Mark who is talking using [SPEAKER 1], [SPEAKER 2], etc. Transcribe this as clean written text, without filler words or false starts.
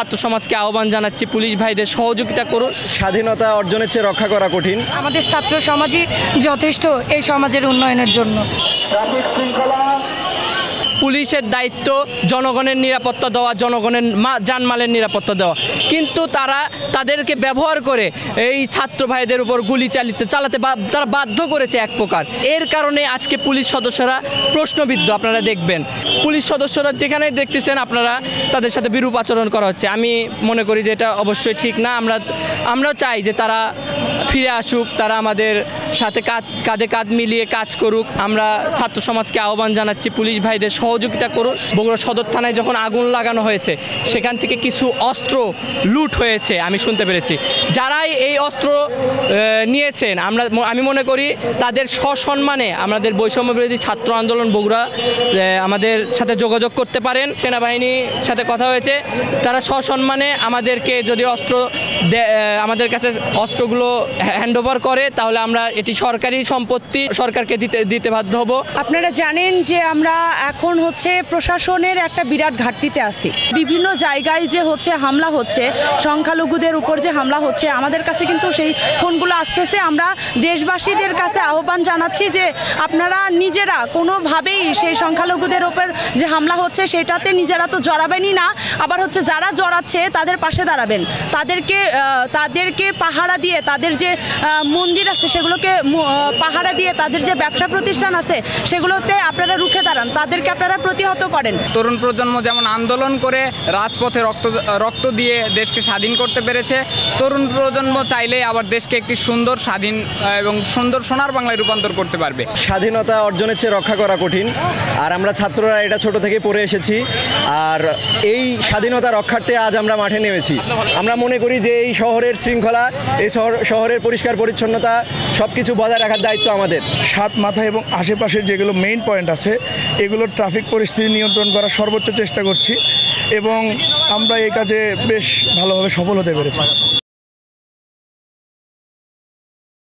[SPEAKER 1] ছাত্র সমাজকে আহ্বান জানাচ্ছি, পুলিশ ভাইদের সহযোগিতা করুন।
[SPEAKER 2] স্বাধীনতা অর্জনের চেয়ে রক্ষা করা কঠিন।
[SPEAKER 3] আমাদের ছাত্র সমাজই যথেষ্ট এই সমাজের উন্নয়নের জন্য।
[SPEAKER 1] পুলিশের দায়িত্ব জনগণের নিরাপত্তা দেওয়া, জনগণের জানমালের নিরাপত্তা দেওয়া, কিন্তু তাদেরকে ব্যবহার করে এই ছাত্র ভাইদের উপর গুলি চালাতে তারা বাধ্য করেছে এক প্রকার। এর কারণে আজকে পুলিশ সদস্যরা প্রশ্নবিদ্ধ। আপনারা দেখবেন পুলিশ সদস্যরা যেখানেই দেখতেছেন আপনারা তাদের সাথে বিরূপ আচরণ করা হচ্ছে। আমি মনে করি যে এটা অবশ্যই ঠিক না। আমরাও চাই যে তারা ফিরে আসুক, তারা আমাদের সাথে কাঁধে কাঁধ মিলিয়ে কাজ করুক। আমরা ছাত্র সমাজকে আহ্বান জানাচ্ছি, পুলিশ ভাইদের সহযোগিতা করুন। বগুড়া সদর থানায় যখন আগুন লাগানো হয়েছে সেখান থেকে কিছু অস্ত্র লুট হয়েছে আমি শুনতে পেরেছি। যারাই এই অস্ত্র নিয়েছেন আমি মনে করি তাদের সসম্মানে আমাদের বৈষম্য বিরোধী ছাত্র আন্দোলন বগুড়া আমাদের সাথে যোগাযোগ করতে পারেন। সেনাবাহিনীর সাথে কথা হয়েছে, তারা সসম্মানে আমাদেরকে যদি আমাদের কাছে অস্ত্রগুলো হ্যান্ডওভার করে তাহলে আমরা এটি সরকারি সম্পত্তি, সরকারকে দিতে বাধ্য হব।
[SPEAKER 3] আপনারা জানেন যে আমরা এখন প্রশাসনের একটা বিরাট ঘাটতিতে আছি। বিভিন্ন জায়গায় যে হামলা হচ্ছে, সংখ্যালঘুদের উপর যে হামলা হচ্ছে, আমাদের কাছে কিন্তু সেই ফোনগুলো আসতেছে। আমরা দেশবাসীদের কাছে আহ্বান জানাচ্ছি যে আপনারা নিজেরা কোনোভাবেই সেই সংখ্যালঘুদের উপর যে হামলা হচ্ছে সেটাতে নিজেরা তো জড়াবেনই না, আবার যারা জড়াচ্ছে তাদের পাশে দাঁড়াবেন। তাদেরকে পাহারা দিয়ে, তাদের যে মন্দির আছে সেগুলোকে পাহারা দিয়ে, তাদের যে ব্যবসা প্রতিষ্ঠান আছে সেগুলোতে আপনারা রুখে দাঁড়ান, তাদেরকে আপনারা প্রতিহত করেন।
[SPEAKER 4] তরুণ প্রজন্ম যেমন আন্দোলন করে রাজপথে রক্ত দিয়ে দেশকে স্বাধীন করতে পেরেছে, তরুণ প্রজন্ম চাইলে আবার দেশকে একটি সুন্দর স্বাধীন এবং সুন্দর সোনার বাংলায় রূপান্তর করতে পারবে।
[SPEAKER 2] স্বাধীনতা অর্জনের চেয়ে রক্ষা করা কঠিন, আর আমরা ছাত্ররা এটা ছোট থেকে পড়ে এসেছি। আর এই স্বাধীনতা রক্ষার্থে আজ আমরা মাঠে নেমেছি। আমরা মনে করি যে এই শহরের শৃঙ্খলা, এই শহরের পরিষ্কার পরিচ্ছন্নতা সব কিছু বজায় রাখার দায়িত্ব আমাদের।
[SPEAKER 5] সাত মাথা এবং আশেপাশের যেগুলো মেইন পয়েন্ট আছে এগুলো ট্রাফিক পরিস্থিতি নিয়ন্ত্রণ করার সর্বোচ্চ চেষ্টা করছি এবং আমরা এই কাজে বেশ ভালোভাবে সফল হতে পেরেছি।